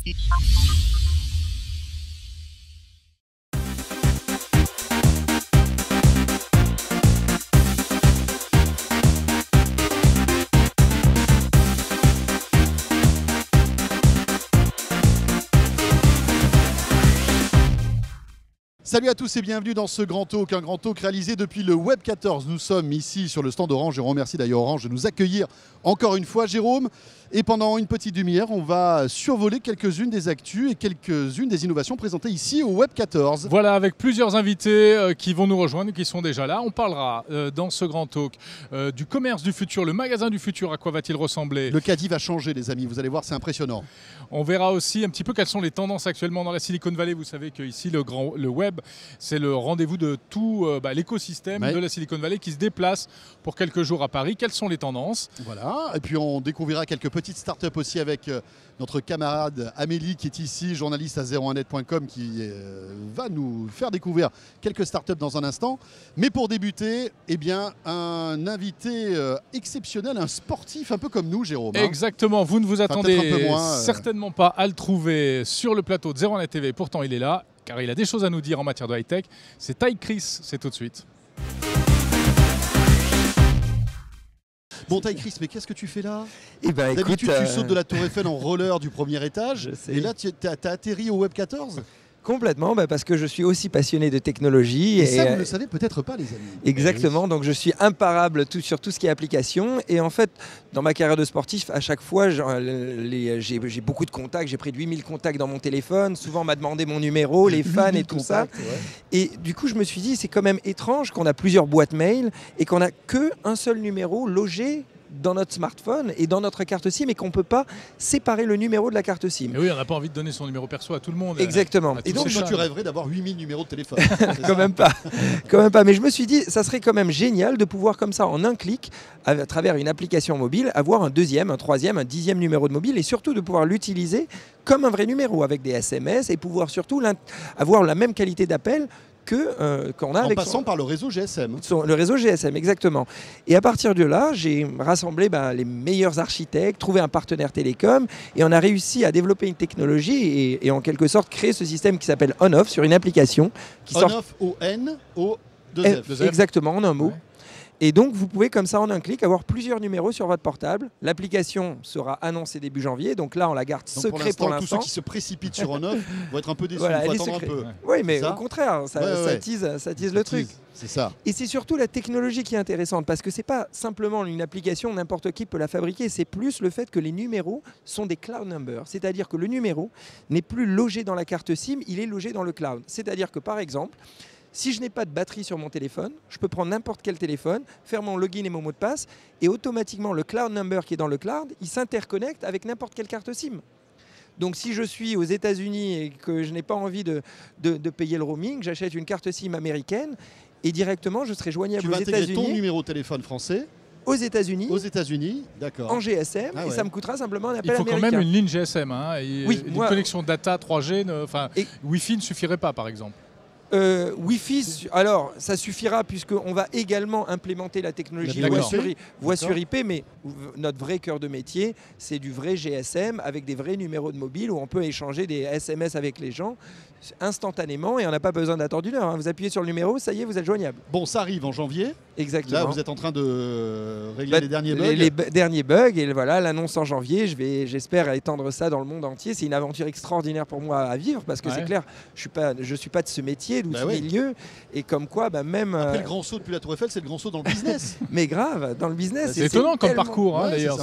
Salut à tous et bienvenue dans ce Grand Talk, un Grand Talk réalisé depuis le Web 14. Nous sommes ici sur le stand Orange. Je remercie d'ailleurs Orange de nous accueillir encore une fois, Jérôme. Et pendant une petite demi-heure, on va survoler quelques-unes des actus et quelques-unes des innovations présentées ici au Web 14. Voilà, avec plusieurs invités qui vont nous rejoindre, qui sont déjà là. On parlera dans ce Grand Talk du commerce du futur, le magasin du futur. À quoi va-t-il ressembler? Le caddie va changer, les amis. Vous allez voir, c'est impressionnant. On verra aussi un petit peu quelles sont les tendances actuellement dans la Silicon Valley. Vous savez qu'ici, le web, c'est le rendez-vous de tout l'écosystème de la Silicon Valley qui se déplace pour quelques jours à Paris. Quelles sont les tendances? Voilà, et puis on découvrira quelques petites startups aussi avec notre camarade Amélie qui est ici, journaliste à 01net.com, qui va nous faire découvrir quelques startups dans un instant. Mais pour débuter, eh bien, un invité exceptionnel, un sportif un peu comme nous, Jérôme. Exactement, vous ne vous attendez un peu moins, certainement pas à le trouver sur le plateau de 01net TV. Pourtant, il est là, car il a des choses à nous dire en matière de high-tech. C'est Ty Chris, c'est tout de suite. Bon, Ty Chris, mais qu'est-ce que tu fais là? D'habitude, tu sautes de la Tour Eiffel en roller du premier étage, et là, tu as atterri au Web 14? Complètement, parce que je suis aussi passionné de technologie. Et ça, vous ne le savez peut-être pas, les amis. Exactement, donc je suis imparable sur tout ce qui est application. Et en fait, dans ma carrière de sportif, à chaque fois, j'ai beaucoup de contacts. J'ai près de 8000 contacts dans mon téléphone. Souvent, on m'a demandé mon numéro, les fans et tout ça. Ouais. Et du coup, je me suis dit, c'est quand même étrange qu'on a plusieurs boîtes mail et qu'on n'a qu'un seul numéro logé dans notre smartphone et dans notre carte SIM et qu'on ne peut pas séparer le numéro de la carte SIM. Et oui, on n'a pas envie de donner son numéro perso à tout le monde. Exactement. Et donc, toi, tu rêverais d'avoir 8000 numéros de téléphone. Quand même pas. Quand même pas. Mais je me suis dit, ça serait quand même génial de pouvoir, comme ça, en un clic, à travers une application mobile, avoir un deuxième, un troisième, un 10e numéro de mobile et surtout de pouvoir l'utiliser comme un vrai numéro avec des SMS et pouvoir surtout avoir la même qualité d'appel qu'on a en passant par le réseau GSM. Le réseau GSM, exactement. Et à partir de là, j'ai rassemblé les meilleurs architectes, trouvé un partenaire télécom et on a réussi à développer une technologie et en quelque sorte créer ce système qui s'appelle On-Off sur une application qui sort... On-Off, O-N-O-2-F. Exactement, en un mot. Ouais. Et donc, vous pouvez, comme ça, en un clic, avoir plusieurs numéros sur votre portable. L'application sera annoncée début janvier. Donc là, on la garde secret pour l'instant. Tous ceux qui se précipitent sur On-Off vont être un peu déçus. Voilà, il faut attendre un peu. Oui, mais au contraire, ça tease le truc. C'est ça. Et c'est surtout la technologie qui est intéressante parce que ce n'est pas simplement une application, n'importe qui peut la fabriquer. C'est plus le fait que les numéros sont des cloud numbers. C'est-à-dire que le numéro n'est plus logé dans la carte SIM, il est logé dans le cloud. C'est-à-dire que, par exemple, si je n'ai pas de batterie sur mon téléphone, je peux prendre n'importe quel téléphone, faire mon login et mon mot de passe, et automatiquement, le cloud number qui est dans le cloud, il s'interconnecte avec n'importe quelle carte SIM. Donc si je suis aux États-Unis et que je n'ai pas envie de payer le roaming, j'achète une carte SIM américaine et directement, je serai joignable aux États-Unis. Tu vas intégrer ton numéro de téléphone français aux États-Unis, d'accord. En GSM, et ça me coûtera simplement un appel américain. Il faut quand même une ligne GSM, hein, une connexion data 3G, Wi-Fi ne suffirait pas, par exemple. Wi-Fi, alors ça suffira puisqu'on va également implémenter la technologie voix sur IP, mais notre vrai cœur de métier, c'est du vrai GSM avec des vrais numéros de mobile où on peut échanger des SMS avec les gens instantanément et on n'a pas besoin d'attendre une heure. Hein. Vous appuyez sur le numéro, ça y est, vous êtes joignable. Bon, ça arrive en janvier. Exactement. Là, vous êtes en train de régler les derniers bugs. Les derniers bugs, et voilà, l'annonce en janvier. J'espère étendre ça dans le monde entier. C'est une aventure extraordinaire pour moi à vivre parce que c'est clair, je suis pas de ce métier, de ce milieu. Et comme quoi, même... Après, le grand saut depuis la Tour Eiffel, c'est le grand saut dans le business. Mais grave, dans le business. C'est étonnant comme parcours, hein, d'ailleurs.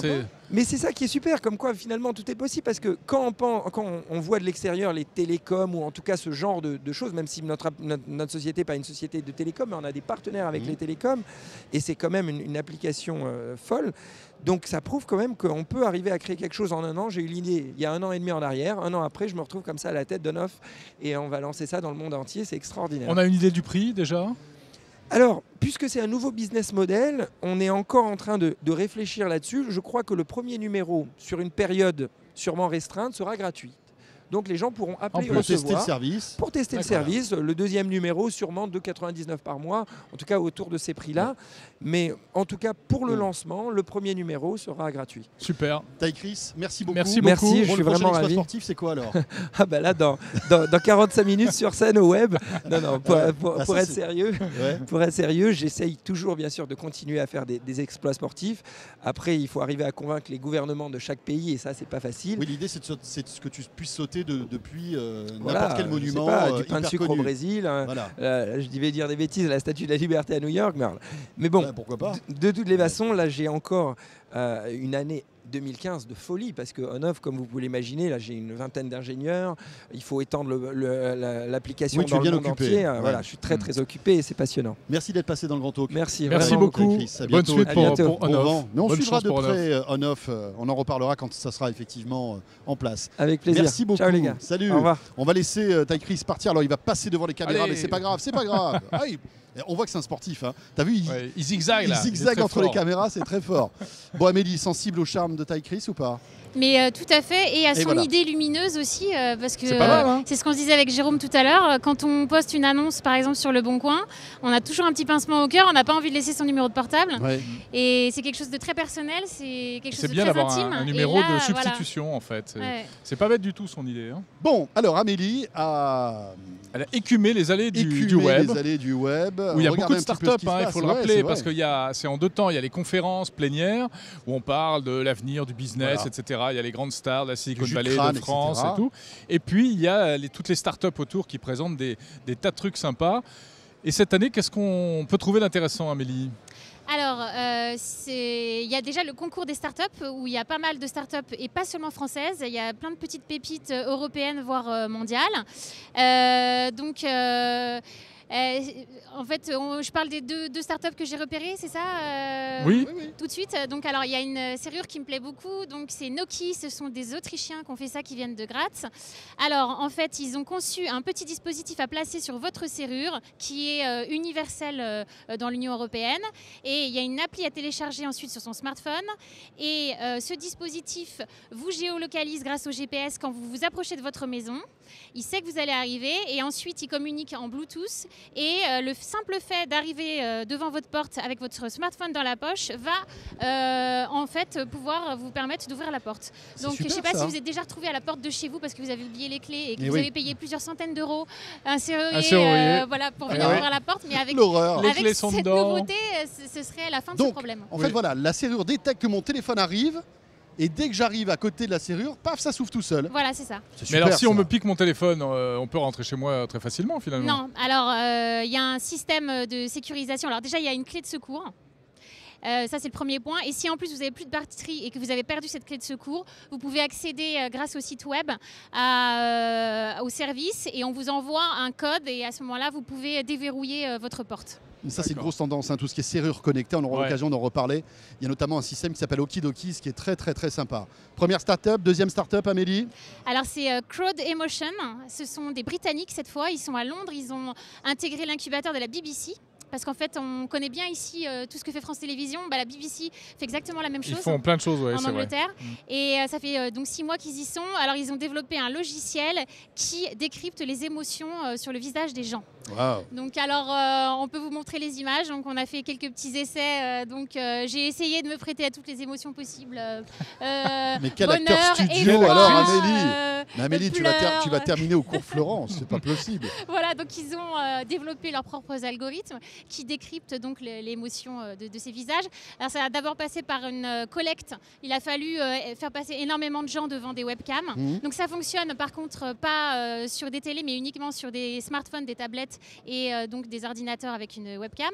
Mais c'est ça qui est super, comme quoi finalement tout est possible, parce que quand on voit de l'extérieur les télécoms, ou en tout cas ce genre de choses, même si notre société n'est pas une société de télécom, mais on a des partenaires avec les télécoms, et c'est quand même une application folle. Donc ça prouve quand même qu'on peut arriver à créer quelque chose en un an. J'ai eu l'idée il y a 1 an et demi en arrière. 1 an après, je me retrouve comme ça à la tête d'On-Off, et on va lancer ça dans le monde entier, c'est extraordinaire. On a une idée du prix déjà ? Alors, puisque c'est un nouveau business model, on est encore en train de réfléchir là-dessus. Je crois que le premier numéro, sur une période sûrement restreinte, sera gratuit. Donc les gens pourront appeler et pour tester le recevoir service. pour tester le service. Le deuxième numéro, sûrement 2,99 par mois, en tout cas autour de ces prix-là. Mais en tout cas, pour le lancement, le premier numéro sera gratuit. Super. Ty Chris, merci beaucoup. Merci beaucoup. Merci, je Pour suis le prochain vraiment Exploit ravi. sportif, c'est quoi alors? Ah bah là, dans 45 minutes sur scène au web. Non, pour être sérieux, pour être sérieux, j'essaye toujours bien sûr de continuer à faire des exploits sportifs. Après, il faut arriver à convaincre les gouvernements de chaque pays et ça, c'est pas facile. Oui, l'idée c'est que tu puisses sauter depuis n'importe quel monument. Du pain de sucre connu. au Brésil. Hein. Voilà. Je devais dire des bêtises, la Statue de la Liberté à New York. Mais bon, pourquoi pas. de toutes les façons, là, j'ai encore une année 2015 de folie parce que On-Off, comme vous pouvez l'imaginer, là j'ai une vingtaine d'ingénieurs, il faut étendre l'application dans le monde entier. Voilà, je suis très occupé et c'est passionnant. Merci d'être passé dans le Grand Talk. Merci beaucoup. Bonne suite pour On-Off. Mais on suivra de près On-Off. On en reparlera quand ça sera effectivement en place. Avec plaisir. Merci beaucoup. Ciao les gars. Salut. Au revoir. On va laisser Ty Chris partir. Alors il va passer devant les caméras, Allez. mais c'est pas grave. Ah, on voit que c'est un sportif. Hein. T'as vu, il zigzague là. Il zigzague entre les caméras, c'est très fort. Bon, Amélie, sensible au charme de Ty Chris ou pas? Mais tout à fait, et à son idée lumineuse aussi, parce que c'est ce qu'on se disait avec Jérôme tout à l'heure. Quand on poste une annonce, par exemple sur Le Bon Coin, on a toujours un petit pincement au cœur, on n'a pas envie de laisser son numéro de portable. Ouais. Et c'est quelque chose de très personnel, c'est quelque chose de très intime. C'est bien d'avoir un numéro de substitution en fait. Ouais. C'est pas bête du tout son idée. Hein. Bon, alors Amélie elle a écumé les allées du web. Les allées du web. Où il y a beaucoup de startups, il faut le rappeler, parce que c'est en 2 temps. Il y a les conférences plénières où on parle de l'avenir du business, etc. Il y a les grandes stars de la Silicon Valley, de France et tout. Et puis il y a toutes les startups autour qui présentent des tas de trucs sympas. Et cette année, qu'est-ce qu'on peut trouver d'intéressant, Amélie ? Alors, il y a déjà le concours des startups où il y a pas mal de startups et pas seulement françaises. Il y a plein de petites pépites européennes, voire mondiales. En fait, je parle des deux startups que j'ai repérées, c'est ça Oui. Tout de suite. Donc, alors, il y a une serrure qui me plaît beaucoup. Donc, c'est Noki. Ce sont des Autrichiens qui ont fait ça, qui viennent de Graz. Alors, en fait, ils ont conçu un petit dispositif à placer sur votre serrure qui est universel dans l'Union européenne. Et il y a une appli à télécharger ensuite sur son smartphone. Et ce dispositif vous géolocalise grâce au GPS quand vous vous approchez de votre maison. Il sait que vous allez arriver et ensuite il communique en Bluetooth et le simple fait d'arriver devant votre porte avec votre smartphone dans la poche va en fait pouvoir vous permettre d'ouvrir la porte. Donc je ne sais pas si vous êtes déjà retrouvé à la porte de chez vous parce que vous avez oublié les clés et que vous avez payé plusieurs centaines d'euros un serrurier voilà, pour venir ouvrir la porte, mais avec cette nouveauté ce serait la fin de ce problème. En fait voilà, la serrure détecte que mon téléphone arrive. Et dès que j'arrive à côté de la serrure, paf, ça s'ouvre tout seul. Voilà, c'est ça. Mais alors, si on me pique mon téléphone, on peut rentrer chez moi très facilement, finalement. Non, alors il y a un système de sécurisation. Alors déjà, il y a une clé de secours. Ça, c'est le premier point. Et si en plus vous n'avez plus de batterie et que vous avez perdu cette clé de secours, vous pouvez accéder grâce au site web au service et on vous envoie un code et à ce moment-là, vous pouvez déverrouiller votre porte. Ça, c'est une grosse tendance, hein, tout ce qui est serrure connectée, on aura l'occasion d'en reparler. Il y a notamment un système qui s'appelle Okidoki, ce qui est très sympa. Première start-up, deuxième start-up, Amélie? Alors, c'est Crowd Emotion. Ce sont des Britanniques cette fois. Ils sont à Londres. Ils ont intégré l'incubateur de la BBC. Parce qu'en fait, on connaît bien ici tout ce que fait France Télévisions. La BBC fait exactement la même chose. Ils font plein de choses, en Angleterre. Et ça fait donc 6 mois qu'ils y sont. Alors, ils ont développé un logiciel qui décrypte les émotions sur le visage des gens. Wow. Donc, alors, on peut vous montrer les images. Donc, on a fait quelques petits essais. J'ai essayé de me prêter à toutes les émotions possibles. Mais quel bonheur, acteur studio alors, Amélie mais Amélie, tu vas terminer au cours Florence, c'est pas possible. Voilà, donc ils ont développé leurs propres algorithmes qui décryptent donc l'émotion de ces visages. Alors ça a d'abord passé par une collecte. Il a fallu faire passer énormément de gens devant des webcams. Donc ça fonctionne par contre pas sur des télés, mais uniquement sur des smartphones, des tablettes et donc des ordinateurs avec une webcam.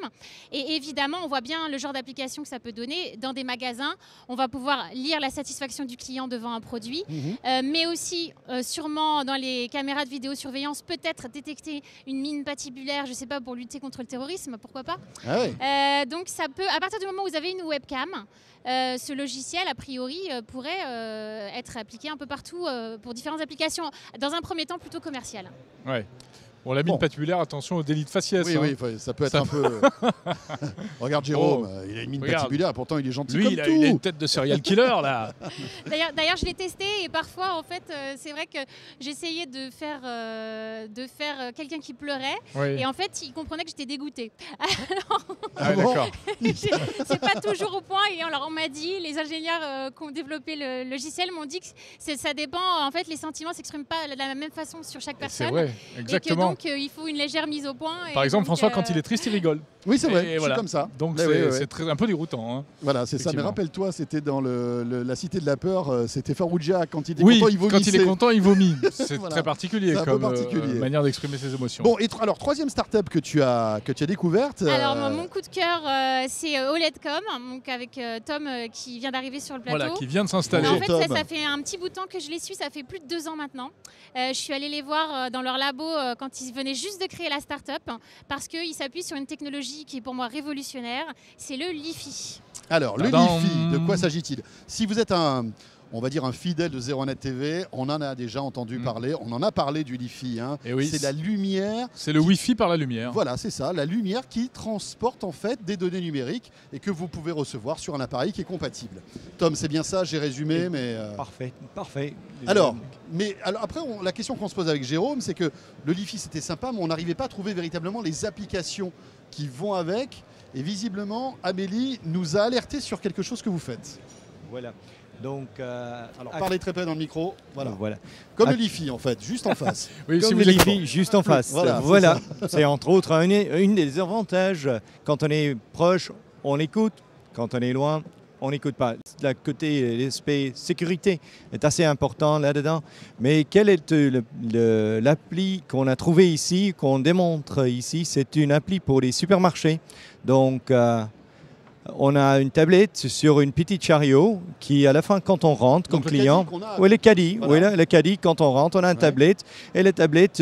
Et évidemment, on voit bien le genre d'application que ça peut donner. Dans des magasins, on va pouvoir lire la satisfaction du client devant un produit, mais aussi sûrement dans les caméras de vidéosurveillance, peut-être détecter une mine patibulaire, je ne sais pas, pour lutter contre le terrorisme, pourquoi pas. Ah ouais. Donc ça peut, à partir du moment où vous avez une webcam, ce logiciel, a priori, pourrait être appliqué un peu partout pour différentes applications, dans un premier temps plutôt commercial. Ouais. Bon, la mine patibulaire, attention au délit de faciès. Oui, oui, ça peut être un peu... Regarde Jérôme, il a une mine patibulaire, pourtant il est gentil comme tout. Lui, il a une tête de serial killer, là. D'ailleurs, je l'ai testé et parfois, en fait, c'est vrai que j'essayais de faire quelqu'un qui pleurait et en fait, il comprenait que j'étais dégoûtée. Alors, d'accord. C'est pas toujours au point et alors on m'a dit, les ingénieurs qui ont développé le logiciel m'ont dit que ça dépend, en fait, les sentiments s'expriment pas de la même façon sur chaque personne. C'est vrai, exactement. Et que donc, il faut une légère mise au point. Par exemple, François, quand il est triste, il rigole. Oui, c'est vrai, c'est comme ça. Donc c'est un peu déroutant. Hein, voilà, c'est ça. Mais rappelle-toi, c'était dans la Cité de la Peur, c'était Farrugia, quand il était content, il vomit. Quand il est content, il vomit. C'est voilà. très particulier comme manière d'exprimer ses émotions. Bon, et alors, troisième start-up que tu as découverte. Alors, mon coup de cœur, c'est OLEDcom, donc avec Tom qui vient d'arriver sur le plateau. Voilà, qui vient de s'installer. En fait, ça fait un petit bout de temps que je les suis, ça fait plus de 2 ans maintenant. Je suis allée les voir dans leur labo quand ils venaient juste de créer la start-up parce qu'ils s'appuient sur une technologie qui est pour moi révolutionnaire, c'est le Li-Fi. Alors, le Li-Fi, de quoi s'agit-il? Si vous êtes on va dire un fidèle de 01net TV, on en a déjà entendu parler, on en a parlé du Li-Fi. Hein. Oui, c'est la lumière. C'est le Wi-Fi par la lumière. Voilà, c'est ça, la lumière qui transporte en fait des données numériques et que vous pouvez recevoir sur un appareil qui est compatible. Tom, c'est bien ça, j'ai résumé, mais... Parfait. Alors après, la question qu'on se pose avec Jérôme, c'est que le Li-Fi c'était sympa, mais on n'arrivait pas à trouver véritablement les applications qui vont avec. Et visiblement, Amélie nous a alerté sur quelque chose que vous faites. Voilà. Donc, alors parlez très près dans le micro. Voilà. Comme le Li-Fi en fait, juste en face. Oui, comme le Li-Fi, juste en face. Voilà. C'est entre autres une des avantages. Quand on est proche, on écoute. Quand on est loin, on n'écoute pas. Le côté, l'aspect sécurité est assez important là-dedans. Mais quelle est l'appli qu'on a trouvée ici, qu'on démontre ici? C'est une appli pour les supermarchés. Donc, on a une tablette sur une petite chariot qui, à la fin, quand on rentre comme client, le caddie, voilà. Le caddie, quand on rentre, on a une tablette et la tablette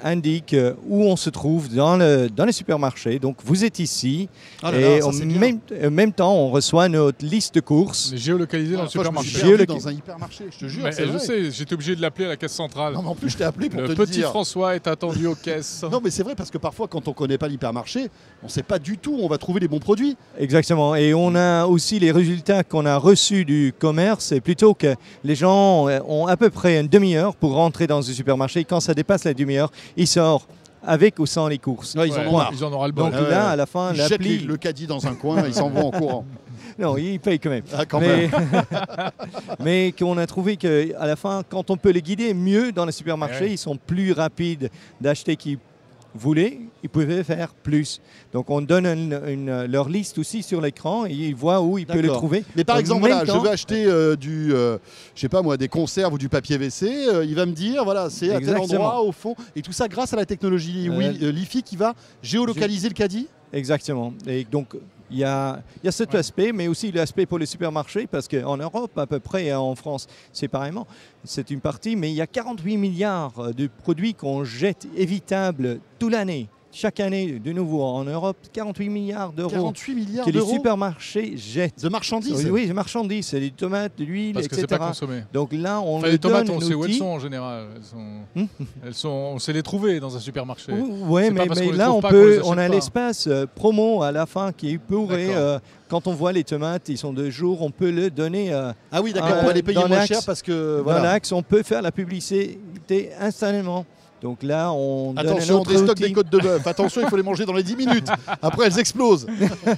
indique où on se trouve dans les supermarchés. Donc, vous êtes ici et en même temps, on reçoit notre liste de courses. Géolocalisée dans le supermarché. Géolocalisée dans un hypermarché, je te jure. Je sais, j'étais obligé de l'appeler à la caisse centrale. Non, mais en plus, je t'ai appelé pour te le dire. Le petit François est attendu aux caisses. Non, mais c'est vrai parce que parfois, quand on ne connaît pas l'hypermarché, on ne sait pas du tout où on va trouver les bons produits. Exactement. Et on a aussi les résultats qu'on a reçus du commerce. Et plutôt que les gens ont à peu près une demi-heure pour rentrer dans un supermarché. Quand ça dépasse la demi-heure, ils sortent avec ou sans les courses. Ouais, ils en auront le bon. Donc là, à la fin, ils jettent le caddie dans un coin, ils s'en vont en courant. Non, ils payent quand même. Ah, quand même. Mais qu'on a trouvé qu'à la fin, quand on peut les guider mieux dans les supermarchés, ils sont plus rapides d'acheter qu'ils voulaient, ils pouvaient faire plus. Donc on donne leur liste aussi sur l'écran et ils voient où ils peuvent le trouver. Mais par exemple, je veux acheter je sais pas moi, des conserves ou du papier WC, il va me dire, voilà, c'est à tel endroit au fond. Et tout ça grâce à la technologie Li-Fi qui va géolocaliser le caddie. Exactement. Et donc, il y a cet aspect, mais aussi l'aspect pour les supermarchés, parce qu'en Europe, à peu près, en France, séparément, c'est une partie, mais il y a 48 milliards de produits qu'on jette évitables toute l'année. Chaque année, de nouveau, en Europe, 48 milliards d'euros. 48 milliards que d'euros les supermarchés jettent. De marchandises? Oui, de marchandises. C'est des tomates, de l'huile, etc. Parce que c'est pas consommé. Donc là, on les tomates, on sait où elles sont en général. On sait les trouver dans un supermarché. Oui, mais là, on a l'espace promo à la fin qui pourrait... quand on voit les tomates, ils sont de jour, on peut le donner... ah oui, d'accord, on va les payer moins cher parce que... Dans l'axe, on peut faire la publicité instantanément. Donc là, on attention, des stocks des côtes de bœuf. Attention, il faut les manger dans les 10 minutes. Après, elles explosent.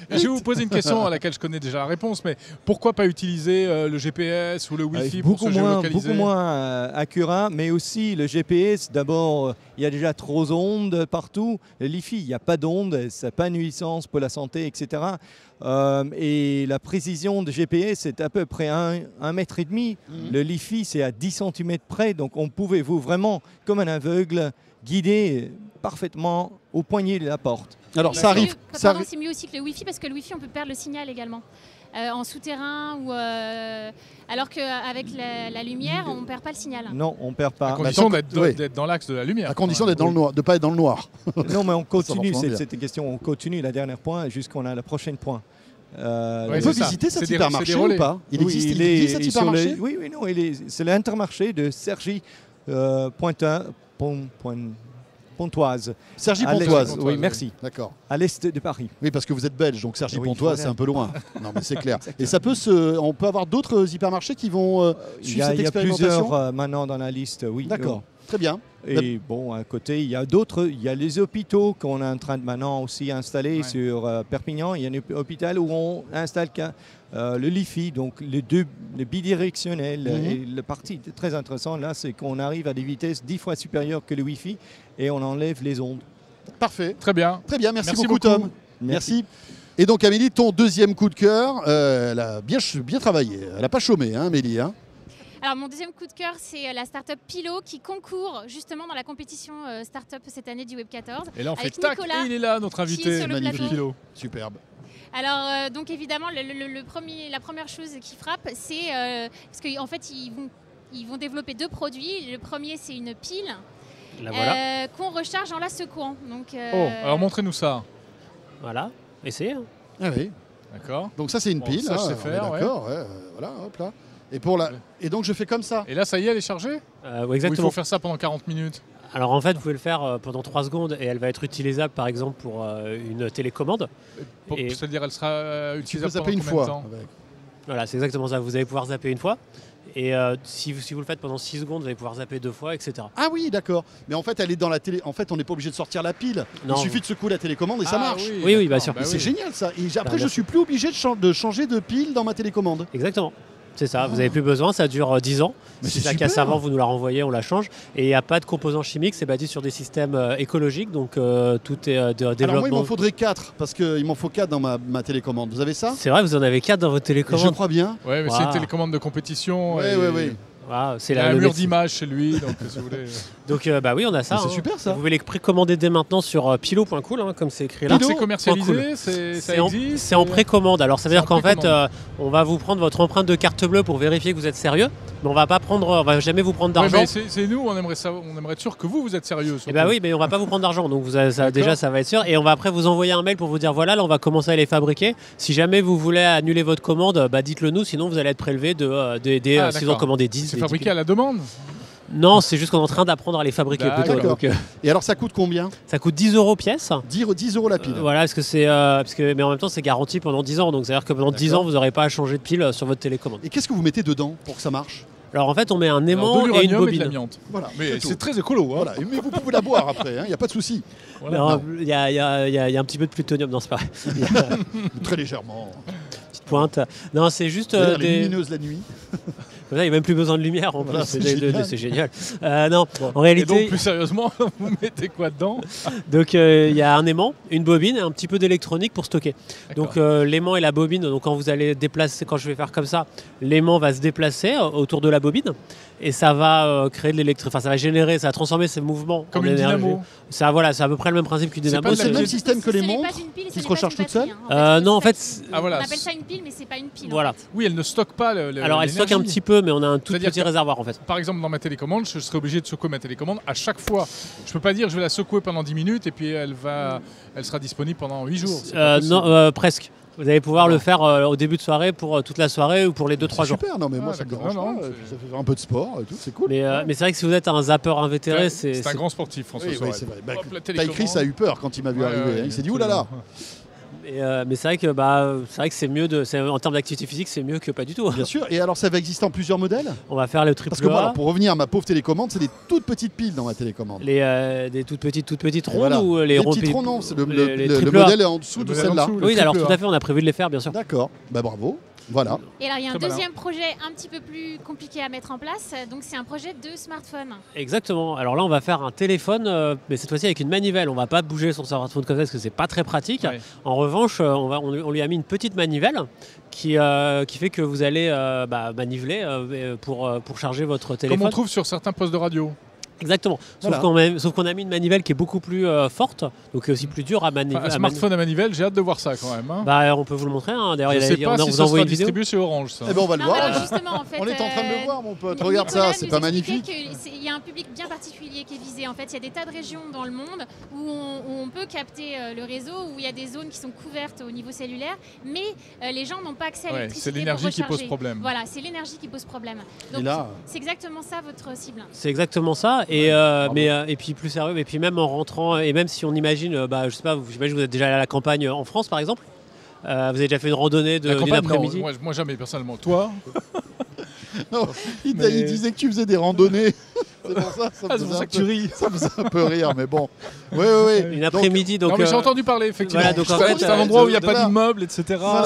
Je vais vous poser une question à laquelle je connais déjà la réponse, mais pourquoi pas utiliser le GPS ou le Wi-Fi pour se géolocaliser? Beaucoup moins accurate, mais aussi le GPS. D'abord, il y a déjà trop d'ondes partout. Le Li-Fi, il n'y a pas d'ondes, ça n'a pas de nuisance pour la santé, etc. Et la précision de GPS est à peu près 1,5 mètre. Le Li-Fi, c'est à 10 cm près. Donc, on pouvait vraiment, comme un aveugle, guider parfaitement au poignet de la porte. Alors, ça arrive. C'est mieux aussi que le Wi-Fi parce que le Wi-Fi, on peut perdre le signal également. En souterrain ou alors qu'avec la lumière, on ne perd pas le signal. Non, on ne perd pas. À condition d'être dans l'axe de la lumière. À condition d'être dans le noir, de ne pas être dans le noir. Non, mais on continue cette question. On continue la dernière point jusqu'on a le prochain point. On peut visiter cet hypermarché ou pas? Il existe cet hypermarché? Oui, c'est l'Intermarché de Cergy Pointe Cergy-Pontoise. Cergy-Pontoise. Oui, merci. D'accord. À l'est de Paris. Oui, parce que vous êtes belge, donc Cergy-Pontoise, voilà. c'est un peu loin. Non, mais c'est clair. Et ça peut on peut avoir d'autres hypermarchés qui vont suivre cette Il y a expérimentation. plusieurs maintenant dans la liste, oui. D'accord. Très bien. Et bon, à côté, il y a d'autres. Il y a les hôpitaux qu'on est en train de maintenant aussi installer sur Perpignan. Il y a un hôpital où on installe le Li-Fi, donc les bidirectionnels. Et le parti très intéressant là, c'est qu'on arrive à des vitesses 10 fois supérieures que le Wi-Fi et on enlève les ondes. Parfait. Très bien. Très bien. Merci beaucoup, Tom. Merci. Et donc, Amélie, ton deuxième coup de cœur, elle a bien travaillé. Elle n'a pas chômé, hein, Amélie. Hein. Alors mon deuxième coup de cœur, c'est la start-up Pilo qui concourt justement dans la compétition start-up cette année du Web 14. Et là on fait avec tac, Nicolas, et il est là, notre invité. Magnifique. Pilo. Superbe. Alors donc évidemment la première chose qui frappe, c'est parce qu'en fait ils vont développer 2 produits. Le premier c'est une pile Voilà. qu'on recharge en la secouant. Donc, Oh, alors montrez-nous ça. Voilà, essayez. Ah oui. D'accord. Donc ça c'est une pile. Ça, je sais on est faire, d'accord. Ouais, voilà, hop là. Et donc je fais comme ça. Et là, ça y est, elle est chargée. Oui, Ou exactement. il faut faire ça pendant 40 minutes. Alors en fait, vous pouvez le faire pendant 3 secondes et elle va être utilisable par exemple pour une télécommande. C'est-à-dire, elle sera Tu peux utilisable zapper pendant une combien de fois. temps Avec. Voilà, c'est exactement ça. Vous allez pouvoir zapper une fois. Et si vous le faites pendant 6 secondes, vous allez pouvoir zapper 2 fois, etc. Ah oui, d'accord. Mais en fait, elle est dans la télé. En fait, on n'est pas obligé de sortir la pile. Non. Il suffit de secouer la télécommande et ça marche. Oui, bien d'accord. sûr. Mais c'est génial ça. Et après, bien je suis plus obligé de changer de pile dans ma télécommande. Exactement. C'est ça, vous n'avez plus besoin, ça dure 10 ans. Mais Si c'est ça casse super. avant, vous nous la renvoyez, on la change. Et il n'y a pas de composants chimiques, c'est bâti sur des systèmes écologiques, donc tout est de Alors développement. moi, il m'en faudrait 4 parce qu'il m'en faut 4 dans ma télécommande. Vous avez ça? C'est vrai, vous en avez 4 dans votre Je télécommande. crois bien. Ouais, mais c'est Wow. une télécommande de compétition. Oui, et oui, oui. Voilà, c'est Il y a la un le mur médecin. d'image chez lui, donc si vous voulez. Donc bah oui, on a ça. Mais c'est hein. super ça. Vous pouvez les précommander dès maintenant sur pilo.cool, hein, comme c'est écrit là. Donc c'est commercialisé, Cool. ça C'est en, existe. c'est en précommande. Alors ça veut C'est dire en qu'en fait, précommande. on va vous prendre votre empreinte de carte bleue pour vérifier que vous êtes sérieux, mais on va jamais vous prendre Ouais, d'argent. mais c'est nous, on aimerait être sûr que vous êtes sérieux. Eh ben oui, mais on va pas vous prendre d'argent, donc D'accord. déjà ça va être sûr. Et on va après vous envoyer un mail pour vous dire voilà, là on va commencer à les fabriquer. Si jamais vous voulez annuler votre commande, bah dites-le nous, sinon vous allez être prélevé si vous en commandez 10. C'est des fabriqué 10. à la demande. Non, c'est juste qu'on est en train d'apprendre à les fabriquer plutôt. D'accord. Donc, Et alors ça coûte combien? ça coûte 10 € pièce. 10 € la pile. Voilà, mais en même temps c'est garanti pendant 10 ans, donc c'est à dire que pendant 10 ans vous n'aurez pas à changer de pile sur votre télécommande. Et qu'est-ce que vous mettez dedans pour que ça marche? Alors en fait on met un Alors, aimant de et une l'uranium et de bobine. l'amiante. Voilà. Mais tout. c'est très écolo. Hein. Voilà. Mais vous pouvez la boire après, il n'y a pas de souci. Voilà. Non, il y a un petit peu de plutonium, non c'est pas vrai. Très légèrement. Petite pointe. Non, c'est juste D'ailleurs, elle est des... lumineuse la nuit. Comme ça, il n'y a même plus besoin de lumière en Voilà, plus. c'est génial. C'est génial. Non, en Et réalité, donc plus sérieusement, vous mettez quoi dedans? il y a un aimant, une bobine et un petit peu d'électronique pour stocker. D'accord. Donc l'aimant et la bobine, donc quand vous allez déplacer, quand je vais faire comme ça, l'aimant va se déplacer autour de la bobine et ça va créer de l'électricité. Enfin, ça va générer, ça va transformer ces mouvements Comme en une énergie. dynamo. Ça, voilà, c'est à peu près le même principe qu'une C'est dynamo. pas C'est le la même pile. système que les Ce n'est pas montres une pile, ce qui n'est se pas rechargent une toutes seules. batterie, hein. Non, en fait, Ah voilà. On appelle ça une pile, mais c'est pas une pile. en voilà. fait. Oui, elle ne stocke pas Alors elle stocke un l'énergie. petit peu, mais on a un tout C'est-à-dire petit que- réservoir en fait. Par exemple, dans ma télécommande, je serais obligé de secouer ma télécommande à chaque fois. Je peux pas dire je vais la secouer pendant 10 minutes et puis elle sera disponible pendant 8 jours. C'est pas possible. Non, presque. Vous allez pouvoir le faire au début de soirée pour toute la soirée ou pour les 2-3 C'est jours. super, non mais moi Ah, ça me d'accord. dérange Non, pas. non, Ça fait faire un peu de sport et tout, c'est cool. Mais c'est vrai que si vous êtes un zappeur invétéré, C'est un grand sportif, François Oui, Sorel. c'est vrai. Bah, Hop, la Ty Chris télécommande. a eu peur quand il m'a vu Ouais, arriver. ouais, Hein. Il s'est dit oulala. Mais c'est vrai que c'est mieux en termes d'activité physique, c'est mieux que pas du tout. Bien sûr. Et alors ça va exister en plusieurs modèles? On va faire le triple Parce que moi, A, alors, pour revenir à ma pauvre télécommande, c'est des toutes petites piles dans ma télécommande. des toutes petites Et rondes voilà. ou les Les rondes petites rondes, non, c'est le les le triple A. modèle est en dessous Le de modèle en celle-là. dessous. Le Oui, alors triple tout A. à fait, on a prévu de les faire, bien sûr. D'accord. Bah bravo. Voilà. Et alors il y a un Très malin. deuxième projet un petit peu plus compliqué à mettre en place. Donc c'est un projet de smartphone. Exactement. Alors là, on va faire un téléphone, mais cette fois-ci avec une manivelle. On va pas bouger son smartphone comme ça parce que c'est pas très pratique. Ouais. En revanche, on lui a mis une petite manivelle qui fait que vous allez maniveler pour charger votre Comme téléphone. on trouve sur certains postes de radio. Exactement. Voilà. Sauf qu'on a mis une manivelle qui est beaucoup plus forte, donc qui est aussi plus dure à manipuler. Enfin, un smartphone à manivelle, j'ai hâte de voir ça quand même. Hein. On peut vous le montrer. Hein. D'ailleurs, Je sais pas on si vous ça envoie sera une vidéo. distribué chez Orange. Ça. Eh ben on va le Non, voir. alors justement, en fait, On est en train de le voir, mon pote. Nicolas Regarde ça, c'est nous pas expliquait magnifique. qu'il y a un public bien particulier qui est visé. En fait, il y a des tas de régions dans le monde où on peut capter le réseau, où il y a des zones qui sont couvertes au niveau cellulaire, mais les gens n'ont pas accès à Ouais, l'électricité. c'est l'énergie pour qui pose recharger. problème. Voilà, c'est l'énergie qui pose problème. Et Donc là, c'est exactement ça votre cible. C'est exactement ça. et puis plus sérieux, et puis même en rentrant, et même si on imagine, je sais pas, j'imagine que vous êtes déjà allé à la campagne en France par exemple. Vous avez déjà fait une randonnée d'une après-midi? Moi jamais personnellement. Toi? Non, il disait que tu faisais des randonnées. C'est pour ça, c'est pour ça que tu ris. Ça me faisait un peu rire, mais bon. Oui. Une après-midi, donc. Non, mais j'ai entendu parler, effectivement. Voilà, donc en fait, c'est un endroit où il n'y a pas d'immeuble, etc.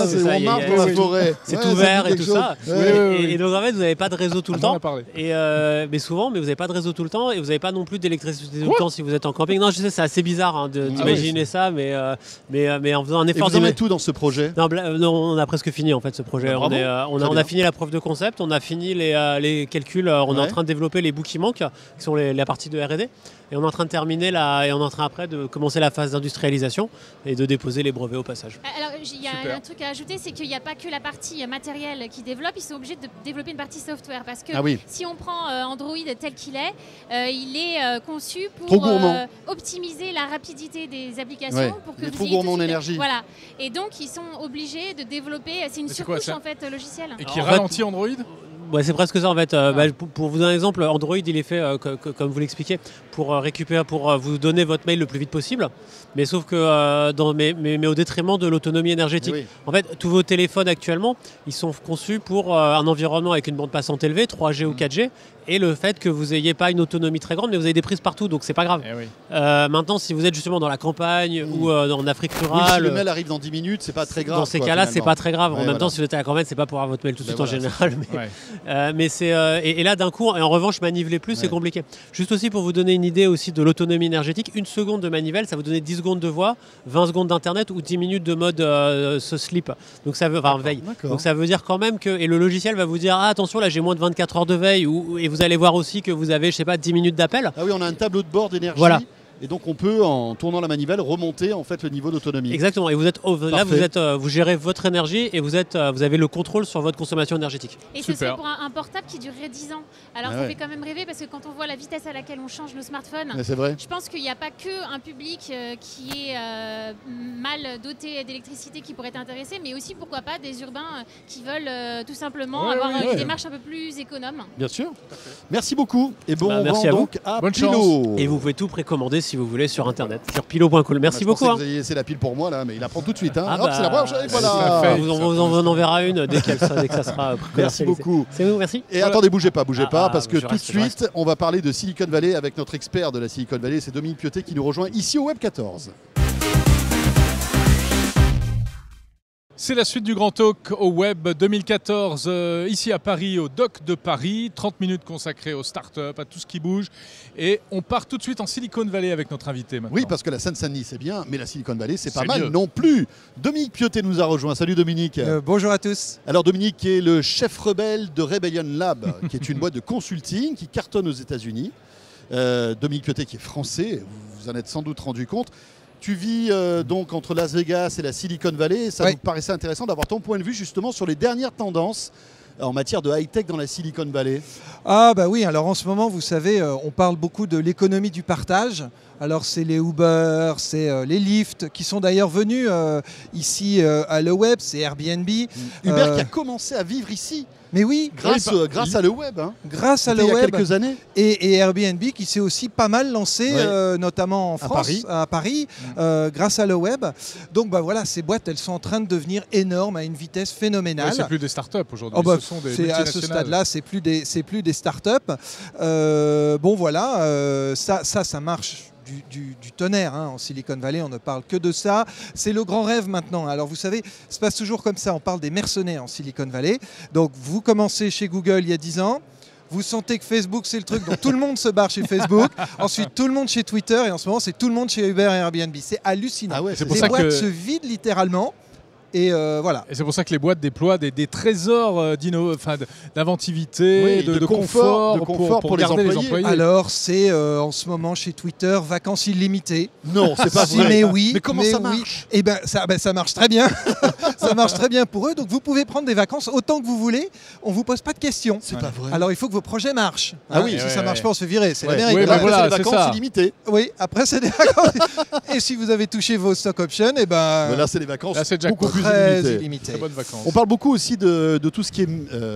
C'est où on marche dans la forêt. C'est ouvert et tout ça. Et donc en fait, vous n'avez pas de réseau tout le temps. Mais souvent, vous n'avez pas de réseau tout le temps et vous n'avez pas non plus d'électricité tout le temps si vous êtes en camping. Non, je sais, c'est assez bizarre d'imaginer ça, mais en faisant un effort. Et vous en êtes tout dans ce projet? Non, on a presque fini en fait ce projet. On a fini la preuve de concept, on a fini les calculs, on est en train de développer les bouts qui manquent, qui sont la partie de R&D, et on est en train de terminer et on est en train après de commencer la phase d'industrialisation et de déposer les brevets au passage. Alors il y a un truc à ajouter, c'est qu'il n'y a pas que la partie matérielle qui développe, ils sont obligés de développer une partie software parce que si on prend Android tel qu'il est, il est conçu pour optimiser la rapidité des applications pour que il est trop gourmand en énergie. Voilà. Et donc ils sont obligés de développer, c'est une surcouche en fait logicielle. Et qui ralentit Android? Ouais, c'est presque ça en fait. Pour vous donner un exemple, Android il est fait comme vous l'expliquez pour vous donner votre mail le plus vite possible, mais sauf que mais au détriment de l'autonomie énergétique. En fait, tous vos téléphones actuellement, ils sont conçus pour un environnement avec une bande passante élevée, 3G ou 4G, et le fait que vous n'ayez pas une autonomie très grande, mais vous avez des prises partout, donc c'est pas grave. Maintenant, si vous êtes justement dans la campagne ou en Afrique rurale, si le mail arrive dans 10 minutes, c'est pas très grave. Dans ces cas-là, c'est pas très grave. En même temps, si vous êtes à la campagne, c'est pas pour avoir votre mail tout de suite en général. Mais c'est et là d'un coup, et en revanche, maniveler plus, c'est compliqué. Juste aussi pour vous donner une idée aussi de l'autonomie énergétique, une seconde de manivelle, ça vous donne 10 secondes de voix, 20 secondes d'internet ou 10 minutes de mode sleep. Donc ça veut veille. Donc ça veut dire quand même que le logiciel va vous dire attention, là j'ai moins de 24 heures de veille, et vous allez voir aussi que vous avez 10 minutes d'appel. Ah oui, on a un tableau de bord d'énergie. Voilà. Et donc on peut, en tournant la manivelle, remonter en fait le niveau d'autonomie. Exactement. Et vous gérez votre énergie et vous avez le contrôle sur votre consommation énergétique. Et ce serait pour un portable qui durerait 10 ans. Alors ça fait quand même rêver parce que quand on voit la vitesse à laquelle on change nos smartphones, c'est vrai. Je pense qu'il n'y a pas qu'un public qui est mal doté d'électricité qui pourrait être intéressé, mais aussi pourquoi pas des urbains qui veulent tout simplement avoir une démarche un peu plus économe. Bien sûr. Merci beaucoup. Et bon, merci donc à Bonne Pilo. chance. Et vous pouvez tout précommander si vous voulez sur internet, sur pilo.cool. Merci beaucoup. Vous avez laissé la pile pour moi là, mais il apprend tout de suite. Hein. Hop, c'est la prochaine. Voilà. On en verra une dès que ça sera. Merci beaucoup. C'est vous, merci. Et attendez, bougez pas, parce que tout de suite, on va parler de Silicon Valley avec notre expert de la Silicon Valley, c'est Dominique Piottet qui nous rejoint ici au Web 14. C'est la suite du Grand Talk au Web 2014, ici à Paris, au Doc de Paris. 30 minutes consacrées aux startups, à tout ce qui bouge. Et on part tout de suite en Silicon Valley avec notre invité maintenant. Oui, parce que la Seine-Saint-Denis, c'est bien, mais la Silicon Valley, c'est pas mal mieux. non plus. Dominique Piottet nous a rejoint. Salut Dominique. Bonjour à tous. Alors Dominique est le chef rebelle de Rebellion Lab, qui est une boîte de consulting qui cartonne aux États-Unis. Dominique Piottet qui est français, vous vous en êtes sans doute rendu compte. Tu vis donc entre Las Vegas et la Silicon Valley. Ça nous paraissait intéressant d'avoir ton point de vue justement sur les dernières tendances en matière de high-tech dans la Silicon Valley. Ah bah oui, alors en ce moment, vous savez, on parle beaucoup de l'économie du partage. Alors c'est les Uber, c'est les Lyft qui sont d'ailleurs venus ici à Le Web, c'est Airbnb. Uber qui a commencé à vivre ici. Mais oui, grâce à Le Web. Hein. Grâce à Le Web. Il y a quelques années. Et Airbnb qui s'est aussi pas mal lancé, notamment en France, à Paris, grâce à Le Web. Donc bah voilà, ces boîtes, elles sont en train de devenir énormes à une vitesse phénoménale. C'est plus des startups aujourd'hui. Ce sont des multinationales. À ce stade-là, c'est plus des startups. Bon voilà, ça marche. Du tonnerre en Silicon Valley, on ne parle que de ça. C'est le grand rêve maintenant. Alors vous savez, ça se passe toujours comme ça, on parle des mercenaires en Silicon Valley. Donc vous commencez chez Google il y a 10 ans, vous sentez que Facebook c'est le truc dont tout le monde se barre chez Facebook, ensuite tout le monde chez Twitter et en ce moment c'est tout le monde chez Uber et Airbnb. C'est hallucinant. Les boîtes se vident littéralement. Et voilà. Et c'est pour ça que les boîtes déploient des trésors d'inventivité, de confort pour garder les employés. Alors c'est en ce moment chez Twitter vacances illimitées. Non, c'est pas vrai. Mais oui. Mais comment ça marche ? Eh ben ça marche très bien. Ça marche très bien pour eux. Donc vous pouvez prendre des vacances autant que vous voulez. On vous pose pas de questions. C'est pas vrai. Alors il faut que vos projets marchent. Si ça marche pas, on se fait virer. C'est l'Amérique. Oui, après c'est des vacances illimitées. Oui, après c'est des vacances. Et si vous avez touché vos stock options, et ben. Là c'est des vacances beaucoup plus très illimité. Très bonnes vacances. On parle beaucoup aussi de tout ce qui est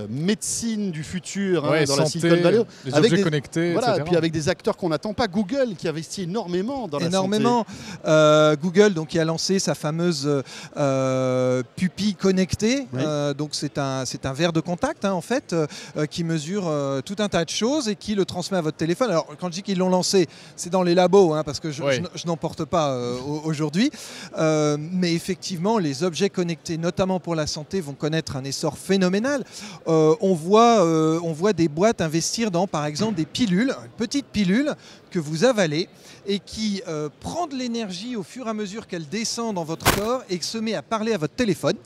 médecine du futur dans santé, la Silicon Valley. Les avec objets connectés, voilà, etc. et puis avec des acteurs qu'on n'attend pas. Google qui investit énormément dans la santé. Google donc, qui a lancé sa fameuse pupille connectée. Oui. Donc c'est un verre de contact en fait qui mesure tout un tas de choses et qui le transmet à votre téléphone. Alors quand je dis qu'ils l'ont lancé, c'est dans les labos parce que je n'en porte pas aujourd'hui. Mais effectivement, les objets connectés, notamment pour la santé, vont connaître un essor phénoménal. On voit des boîtes investir dans, par exemple, des pilules, une petite pilule que vous avalez et qui prend de l'énergie au fur et à mesure qu'elle descend dans votre corps et se met à parler à votre téléphone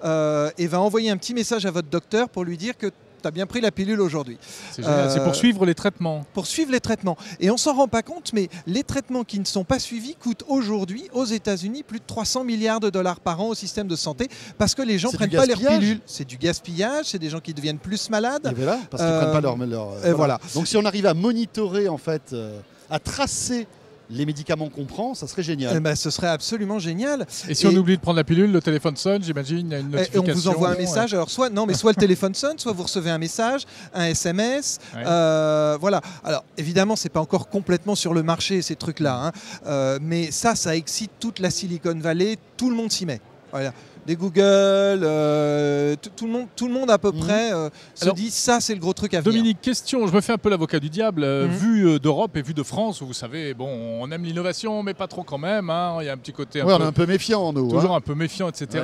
et va envoyer un petit message à votre docteur pour lui dire que tu as bien pris la pilule aujourd'hui. C'est génial, c'est pour suivre les traitements. Pour suivre les traitements. Et on ne s'en rend pas compte, mais les traitements qui ne sont pas suivis coûtent aujourd'hui aux États-Unis plus de 300 milliards de dollars par an au système de santé parce que les gens ne prennent pas leurs pilules. C'est du gaspillage, c'est des gens qui deviennent plus malades. Et voilà, parce qu'ils ne prennent pas leur voilà. Donc si on arrive à monitorer, en fait, à tracer les médicaments qu'on prend, ça serait génial. Ce serait absolument génial. Et si on oublie de prendre la pilule, le téléphone sonne, j'imagine, il y a une notification. Et on vous envoie un message. Alors soit le téléphone sonne, soit vous recevez un message, un SMS. Ouais. Voilà. Alors évidemment, c'est pas encore complètement sur le marché ces trucs-là, mais ça excite toute la Silicon Valley. Tout le monde s'y met. Voilà. Des Google, tout le monde à peu près se dit ça c'est le gros truc à venir. Dominique, question, je me fais un peu l'avocat du diable, vu d'Europe et vu de France, vous savez, bon, on aime l'innovation mais pas trop quand même, il y a un petit côté on est un peu méfiant nous. Toujours un peu méfiant, etc.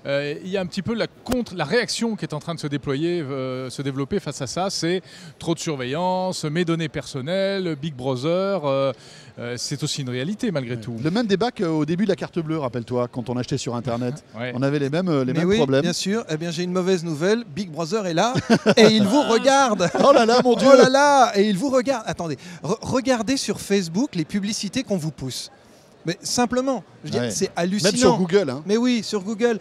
Ouais. Il y a un petit peu la réaction qui est en train de se déployer, se développer face à ça, c'est trop de surveillance, mes données personnelles, Big Brother, c'est aussi une réalité malgré tout. Le même débat qu'au début de la carte bleue, rappelle-toi, quand on achetait sur Internet. Ouais. On avait les mêmes oui, problèmes. Bien sûr. Eh bien, j'ai une mauvaise nouvelle. Big Brother est là et il vous regarde. Oh là là, mon Dieu. Oh là là. Et il vous regarde. Attendez. Regardez sur Facebook les publicités qu'on vous pousse. Mais simplement, je veux dire, c'est hallucinant. Même sur Google. Mais oui, sur Google,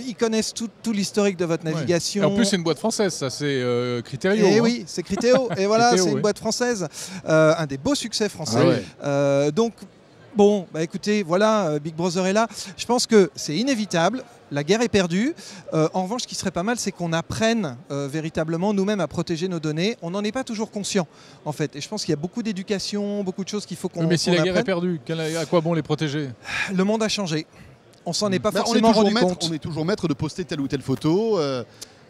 ils connaissent tout l'historique de votre navigation. Et en plus, c'est une boîte française, ça, c'est Criteo. Et oui, c'est Criteo. Et voilà, c'est une boîte française. Un des beaux succès français. Donc, bon, écoutez, voilà, Big Brother est là. Je pense que c'est inévitable. La guerre est perdue. En revanche, ce qui serait pas mal, c'est qu'on apprenne véritablement nous-mêmes à protéger nos données. On n'en est pas toujours conscient, en fait. Et je pense qu'il y a beaucoup d'éducation, beaucoup de choses qu'il faut qu'on apprenne. Mais si la guerre est perdue, à quoi bon les protéger ? Le monde a changé. On s'en est pas forcément rendu compte. On est toujours maître de poster telle ou telle photo.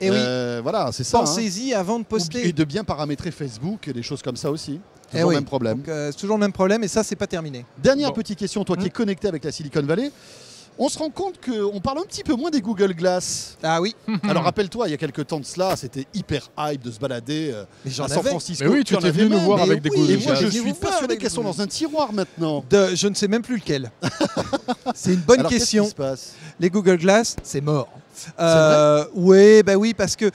Et oui. Voilà, c'est ça. Pensez-y avant de poster. Et de bien paramétrer Facebook et des choses comme ça aussi. Toujours le même problème. C'est toujours le même problème et ça, c'est pas terminé. Dernière petite question, toi qui es connecté avec la Silicon Valley. On se rend compte qu'on parle un petit peu moins des Google Glass. Ah oui. Alors rappelle-toi, il y a quelques temps de cela, c'était hyper hype de se balader à San Francisco. Mais oui, tu étais venu nous voir avec des Google Glass. Et moi, je suis persuadé qu'elles sont dans un tiroir maintenant. Je ne sais même plus lequel. C'est une bonne question. Qu'est-ce qui se passe ? Les Google Glass, c'est mort. Oui, parce que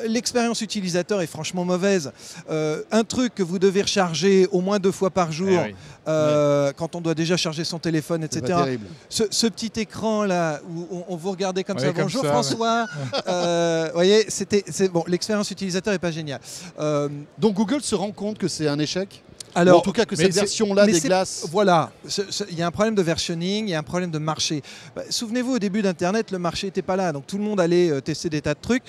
l'expérience utilisateur est franchement mauvaise. Un truc que vous devez recharger au moins 2 fois par jour, quand on doit déjà charger son téléphone, etc. Ce petit écran là où on vous regardait comme ça. Bonjour François. Voyez, bon. L'expérience utilisateur est pas géniale. Donc Google se rend compte que c'est un échec. Alors, en tout cas, que cette version-là des glaces. Voilà, il y a un problème de versionning, il y a un problème de marché. Souvenez-vous, au début d'Internet, le marché n'était pas là, donc tout le monde allait tester des tas de trucs.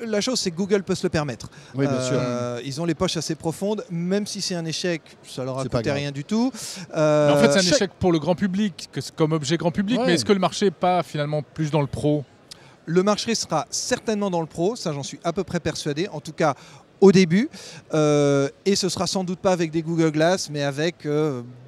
La chose, c'est que Google peut se le permettre. Oui, bien sûr. Ils ont les poches assez profondes, même si c'est un échec, ça leur a coûté rien du tout. Mais en fait, c'est un échec pour le grand public, comme objet grand public, mais est-ce que le marché n'est pas finalement plus dans le pro ? Le marché sera certainement dans le pro, ça j'en suis à peu près persuadé. En tout cas, au début, et ce sera sans doute pas avec des Google Glass, mais avec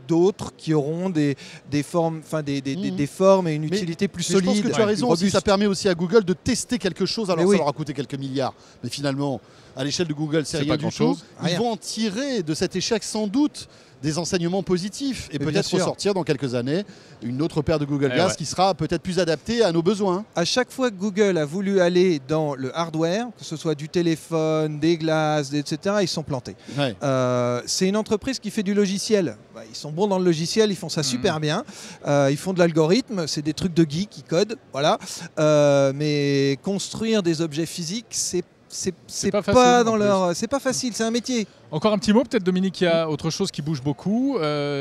d'autres qui auront des formes, des formes et une utilité plus solide. Je pense que tu as raison aussi, ça permet aussi à Google de tester quelque chose. Alors ça leur a coûté quelques milliards, mais finalement, à l'échelle de Google, c'est rien du tout. Ils vont en tirer de cet échec sans doute des enseignements positifs et peut-être ressortir dans quelques années une autre paire de Google Glass qui sera peut-être plus adaptée à nos besoins. À chaque fois que Google a voulu aller dans le hardware, que ce soit du téléphone, des glaces, etc., ils sont plantés. C'est une entreprise qui fait du logiciel. Ils sont bons dans le logiciel, ils font ça super bien. Ils font de l'algorithme, c'est des trucs de geeks qui codent, voilà. Mais construire des objets physiques, c'est c'est pas dans leur, c'est pas facile, c'est un métier. Encore un petit mot, peut-être Dominique, il y a autre chose qui bouge beaucoup,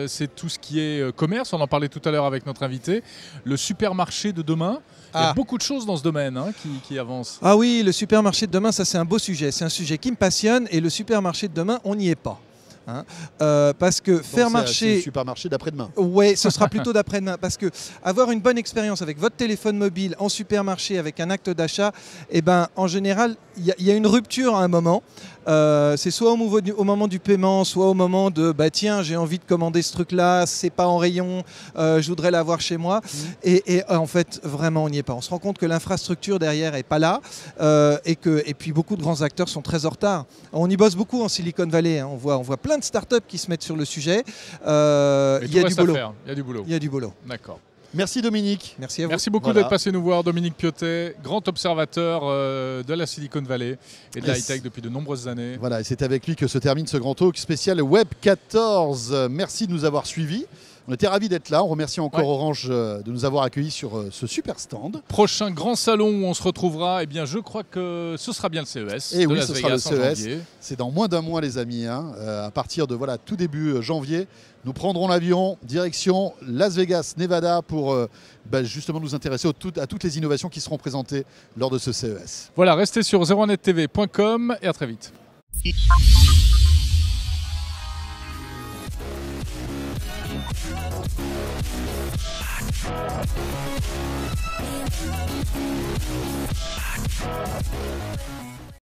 c'est tout ce qui est commerce, on en parlait tout à l'heure avec notre invité, le supermarché de demain. Il y a beaucoup de choses dans ce domaine qui avancent. Ah oui, le supermarché de demain, ça c'est un beau sujet, c'est un sujet qui me passionne et le supermarché de demain, on n'y est pas. Parce que faire marcher... C'est le supermarché d'après-demain. Oui, ce sera plutôt d'après-demain. Parce que avoir une bonne expérience avec votre téléphone mobile en supermarché avec un acte d'achat, en général, il y a une rupture à un moment. C'est soit au moment du paiement, soit au moment de tiens, j'ai envie de commander ce truc-là, c'est pas en rayon, je voudrais l'avoir chez moi. Et en fait, vraiment, on n'y est pas. On se rend compte que l'infrastructure derrière est pas là et puis beaucoup de grands acteurs sont très en retard. On y bosse beaucoup en Silicon Valley. On voit plein de startups qui se mettent sur le sujet. Il y a du boulot. Il y a du boulot. Il y a du boulot. D'accord. Merci Dominique. Merci à vous. Merci beaucoup d'être passé nous voir. Dominique Piotet, grand observateur de la Silicon Valley et de la high-tech depuis de nombreuses années. Voilà, et c'est avec lui que se termine ce grand talk spécial Web 14. Merci de nous avoir suivis. On était ravis d'être là. On remercie encore Orange de nous avoir accueillis sur ce super stand. Prochain grand salon où on se retrouvera, je crois que ce sera bien le CES. Et oui, ce sera le CES. C'est dans moins d'un mois, les amis. À partir de tout début janvier, nous prendrons l'avion direction Las Vegas, Nevada, pour justement nous intéresser à toutes les innovations qui seront présentées lors de ce CES. Voilà, restez sur 01nettv.com et à très vite.